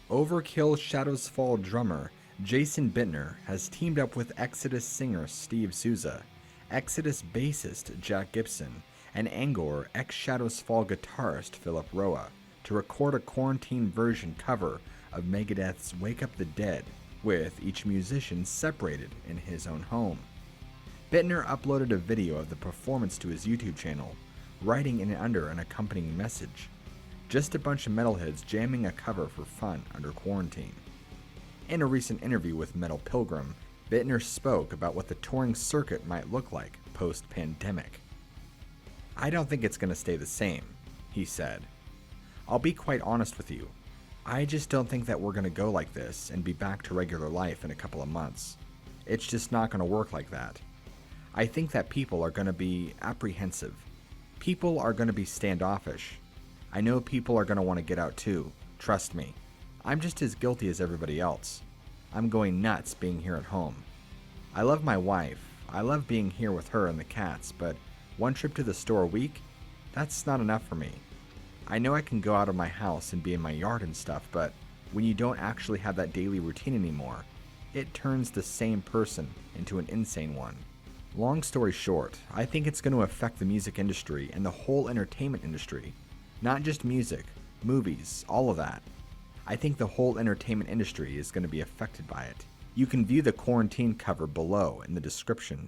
Overkill Shadows Fall drummer Jason Bittner has teamed up with Exodus singer Steve Souza, Exodus bassist Jack Gibson, and Angor ex Shadows Fall guitarist Philip Roa to record a quarantine version cover of Megadeth's Wake Up the Dead, with each musician separated in his own home. Bittner uploaded a video of the performance to his YouTube channel, writing in under an accompanying message. Just a bunch of metalheads jamming a cover for fun under quarantine. In a recent interview with Metal Pilgrim, Bittner spoke about what the touring circuit might look like post-pandemic. "I don't think it's going to stay the same," he said. "I'll be quite honest with you. I just don't think that we're going to go like this and be back to regular life in a couple of months. It's just not going to work like that. I think that people are going to be apprehensive. People are going to be standoffish. I know people are going to want to get out too, trust me. I'm just as guilty as everybody else. I'm going nuts being here at home. I love my wife, I love being here with her and the cats, but one trip to the store a week? That's not enough for me. I know I can go out of my house and be in my yard and stuff, but when you don't actually have that daily routine anymore, it turns the same person into an insane one." Long story short, I think it's going to affect the music industry and the whole entertainment industry. Not just music, movies, all of that. I think the whole entertainment industry is going to be affected by it. You can view the quarantine cover below in the description